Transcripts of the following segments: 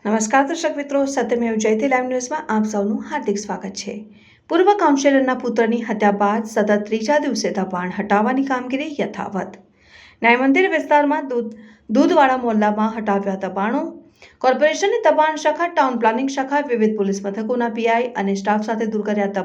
નમસ્કાર દર્શક મિત્રો, સત્યમેવ જયતે લાઈવ ન્યૂઝમાં આપ સૌનું હાર્દિક સ્વાગત છે। પૂર્વ કાઉન્સિલરના પુત્રની હત્યા બાદ સતત ત્રીજા દિવસે દબાણ હટાવવાની કામગીરી યથાવત। ન્યાય મંદિર વિસ્તારમાં દૂધવાડા મોહલ્લામાં હટાવ્યા દબાણો। કોર્પોરેશનની દબાણ શાખા, ટાઉન પ્લાનિંગ શાખા, વિવિધ પોલીસ મથકોના પીઆઈ અને સ્ટાફ સાથે દૂર કર્યા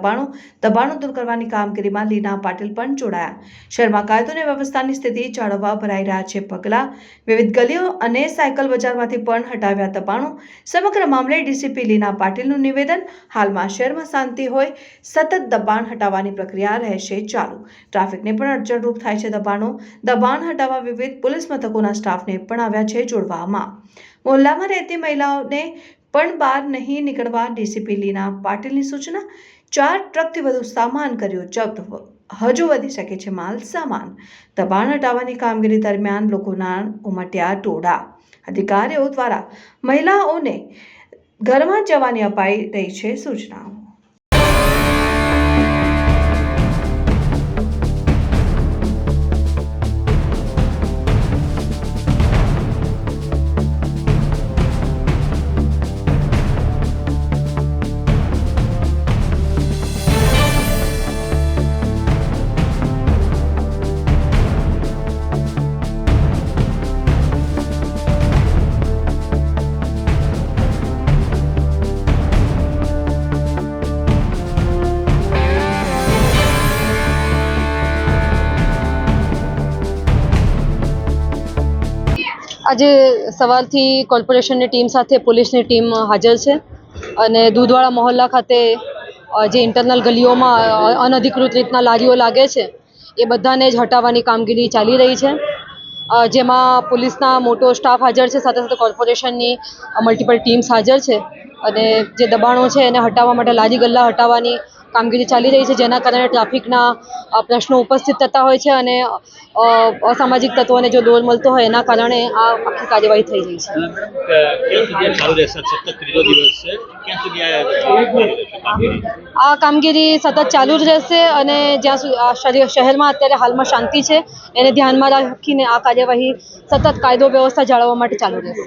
દબાણો દૂર કરવાની કામગીરીમાં લીના પાટીલ પણ જોડાયા। શહેરમાં કાયદો અને વ્યવસ્થાની સ્થિતિ જાળવવા ભરાઈ રહ્યા છે પગલાં। વિવિધ ગલીઓ અને સાયકલ બજારમાંથી પણ હટાવ્યા દબાણો। સમગ્ર મામલે ડીસીપી લીના પાટીલનું નિવેદન, હાલમાં શહેરમાં શાંતિ હોય, સતત દબાણ હટાવવાની પ્રક્રિયા રહેશે ચાલુ। ટ્રાફિકને પણ અડચણરૂપ થાય છે દબાણ હટાવવા વિવિધ પોલીસ મથકોના સ્ટાફને પણ આવ્યા છે જોડવામાં। મોહલ્લામાં રહેતી મહિલાઓને પણ બહાર નહીં નીકળવા ડીસીપી લીના પાટીલની સૂચના। 4 ટ્રકથી વધુ સામાન કર્યો જપ્ત, હજુ વધી શકે છે માલ સામાન। દબાણ હટાવવાની કામગીરી દરમિયાન લોકોના ઉમટ્યા ટોળા। અધિકારીઓ દ્વારા મહિલાઓને ઘરમાં જવાની અપાઈ રહી છે સૂચનાઓ। આજે સવારથી કોર્પોરેશનની ટીમ સાથે પોલીસની ટીમ હાજર છે અને દૂધવાડા મહોલ્લા ખાતે જે ઇન્ટરનલ ગલીઓમાં અનધિકૃત રીતના લારીઓ લાગે છે એ બધાને જ હટાવવાની કામગીરી ચાલી રહી છે, જેમાં પોલીસના મોટો સ્ટાફ હાજર છે, સાથે સાથે કોર્પોરેશનની મલ્ટિપલ ટીમ્સ હાજર છે અને જે દબાણો છે એને હટાવવા માટે લારી ગલ્લા હટાવવાની કામગીરી ચાલી રહી છે, જેના કારણે ટ્રાફિકના પ્રશ્નો ઉપસ્થિત થતા હોય છે અને અસામાજિક તત્વોને જો દોર મળતો હોય એના કારણે આ આખી કાર્યવાહી થઈ રહી છે। આ કામગીરી સતત ચાલુ જ રહેશે અને જ્યાં સુધી શહેરમાં અત્યારે હાલમાં શાંતિ છે એને ધ્યાનમાં રાખીને આ કાર્યવાહી સતત કાયદો વ્યવસ્થા જાળવવા માટે ચાલુ રહેશે।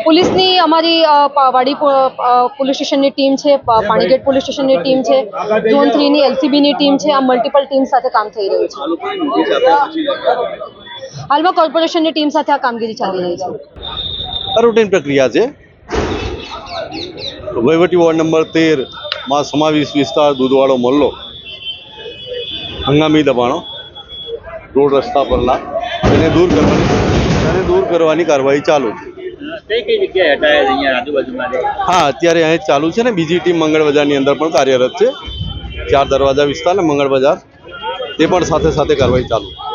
પોલીસની અમારી વાડી પોલીસ સ્ટેશનની ટીમ છે, પાણીગેટ પોલીસ સ્ટેશનની ટીમ છે, ઝોન 3ની LCBની ટીમ છે, આ મલ્ટિપલ ટીમ સાથે કામ થઈ રહ્યું છે। હાલમાં કોર્પોરેશનની ટીમ સાથે આ કામગીરી ચાલી રહી છે। રૂટીન પ્રક્રિયા છે। વહીવટી વોર્ડ નંબર 13માં સમાવેશ વિસ્તાર દૂધવાડો મોહલ્લો, હંગામી દબાણો રોડ રસ્તા પરના એને દૂર કરવાની કાર્યવાહી ચાલુ છે। હા, અત્યારે અહીં ચાલુ છે ને બીજી ટીમ મંગળ બજારની અંદર પણ કાર્યરત છે। 4 દરવાજા વિસ્તાર ને મંગળ બજાર તે પણ સાથે કાર્યવાહી ચાલુ છે।